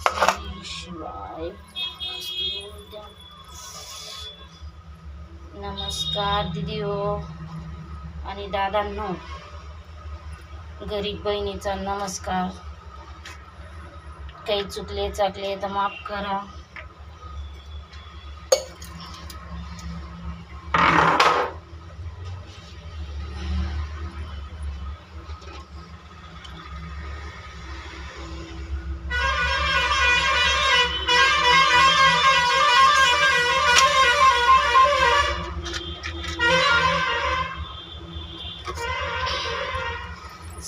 श्री शिवाय नमस्कार दीदी हो आणि दादांनो, गरीब बहिणीचा नमस्कार. काही चुकले चाकले तर माफ करा.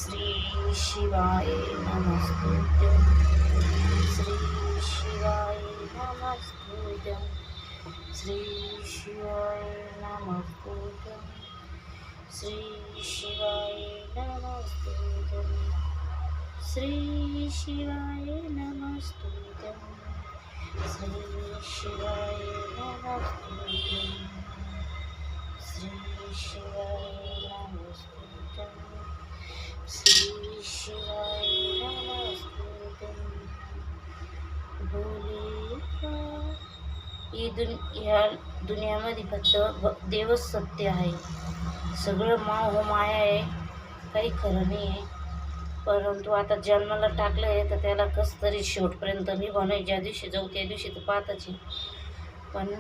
श्री शिवाय नमस्तुते. श्री शिवाय नमस्तुते. श्री शिवाय नमस्तुते. श्री शिवाय नमस्तुते. श्री शिवाय नमस्तुते. श्री शिवाय नमस्तुते. श्री शिवाय नमस्तुते. श्री शिवाय नमस्तुते. या दुनियामध्ये फक्त देवच सत्य आहे. सगळं माया आहे, काही खरं नाही आहे. परंतु आता जन्माला टाकलं आहे तर त्याला कसं तरी शेवटपर्यंत निभावणं. ज्या दिवशी जाऊ त्या दिवशी तर पाहतच आहे. पण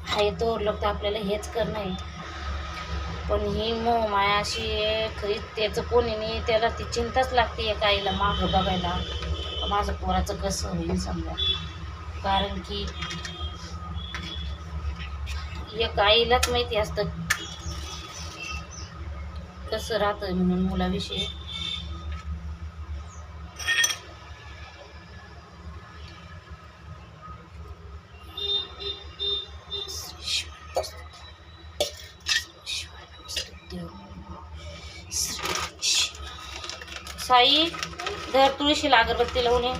आहे तो लोक आपल्याला हेच करणं आहे. पण ही माया अशी आहे खरी, त्याचं कोणी नाही. त्याला ती चिंताच लागते एका आईला मागं बघायला, माझं पोराचं कसं होईल समजा. कारण की एक आईलाच माहिती असतं कसं राहतं म्हणून मुलाविषयी. साई धर तुळशीला अगरबत्ती लावून ये.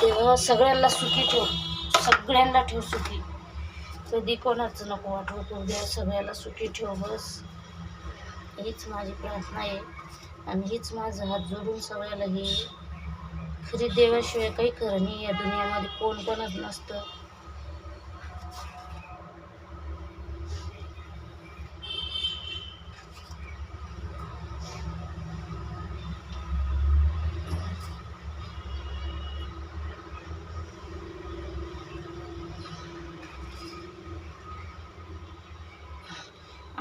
तेव्हा सगळ्यांना सुखी ठेव, सगळ्यांना ठेव सुखी. कधी कोणाचं नको वाटवतो, देव सगळ्याला सुखी ठेव. बस हीच माझी प्रार्थना आहे आणि हीच माझं हात जोडून सगळ्याला हे. खरी देवाशिवाय काही खरं नाही या दुनियामध्ये, कोण कोणच नसतं.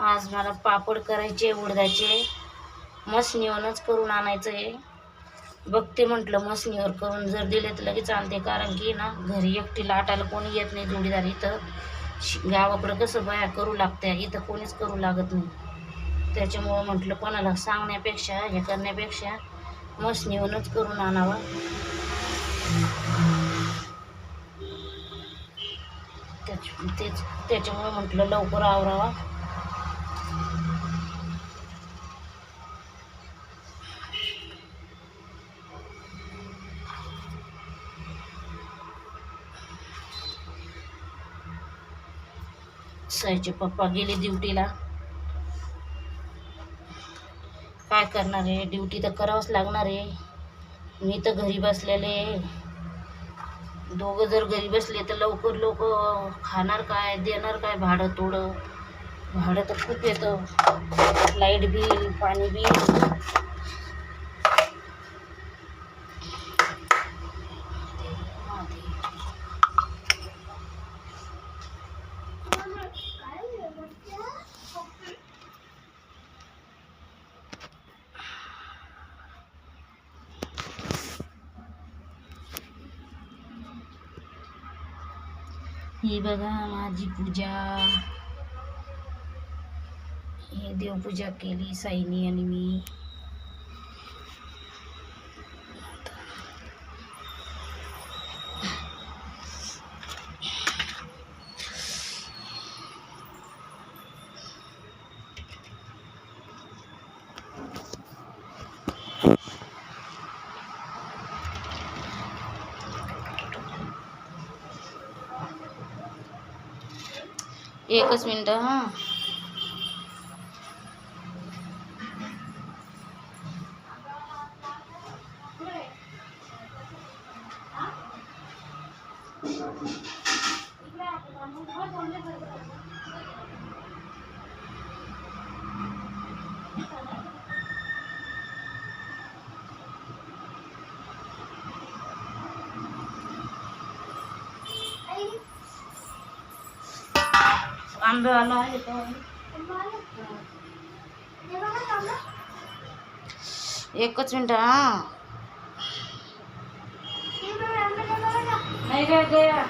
आज मला पापड करायचे उडदाचे, मसणीवरच करून आणायचं आहे. बघते म्हटलं मसणीवर करून जर दिले तर लगेच आणते. कारण की ना घरी एकटी लाटायला कोणी येत नाही जोडीदार. इथं गावाकडं कसं बाया करू लागत्या, इथं कोणीच करू लागत नाही. त्याच्यामुळं म्हटलं कोणाला सांगण्यापेक्षा हे करण्यापेक्षा मसणीवरच करून आणावं. त्याच्यामुळं म्हटलं लवकर आवरावा. साईचे पप्पा गेले ड्युटीला. काय करणार आहे, ड्युटी तर करावंच लागणार आहे. मी तर घरी बसलेले. दोघं जर घरी बसले तर लवकर लोक खाणार काय, देणार काय. भाडं तोडं, भाडं तर खूप येतं. लाईट बिल, पाणी बिल. ही बघा माझी पूजा. हे देवपूजा केली साईनी आणि मी. एकच मिनटं हां. आंबेवाला आहे तो. एकच मिनिट हां. नाही रे गया.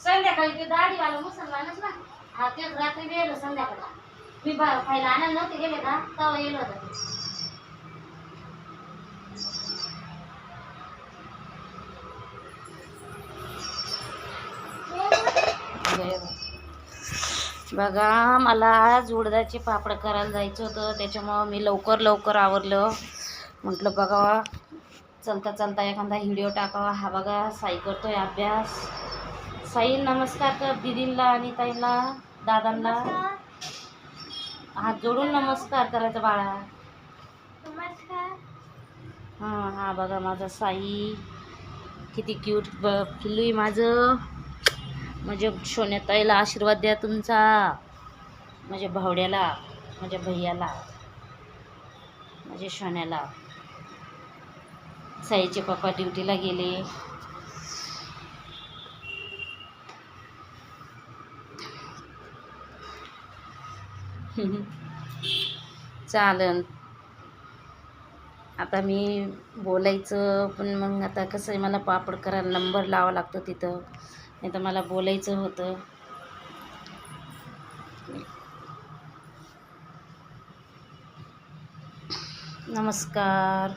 संध्याकाळी ते दाढीवाला मुसलमानच ना. हा तेच रात्री गेलो संध्याकाळी. मी खायला आणायला नव्हते गेले का तेव्हा येलो होता ते. बघा मला आज उडदाचे पापड करायला जायचं होतं, त्याच्यामुळं मी लवकर आवरलं. म्हटलं बघा चलता चलता एखादा व्हिडिओ टाकावा. हा बघा साई करतोय अभ्यास. साई नमस्कार कर दीदींना आणि ताईंना दादांना. हात जोडून नमस्कार करायचा बाळा. हां हा बघा माझा साई किती क्यूट पिल्लू आहे माझं. म्हणजे सोन्या ताईला आशीर्वाद द्या तुमचा, माझ्या भावड्याला, माझ्या भैयाला, माझ्या सोन्याला. साईचे पप्पा ड्युटीला गेले. चालन आता मी बोलायचं, पण मग आता कसं आहे मला पापड करायला नंबर लावा लागतो तिथं, नाही तर मला बोलायचं होतं. नमस्कार.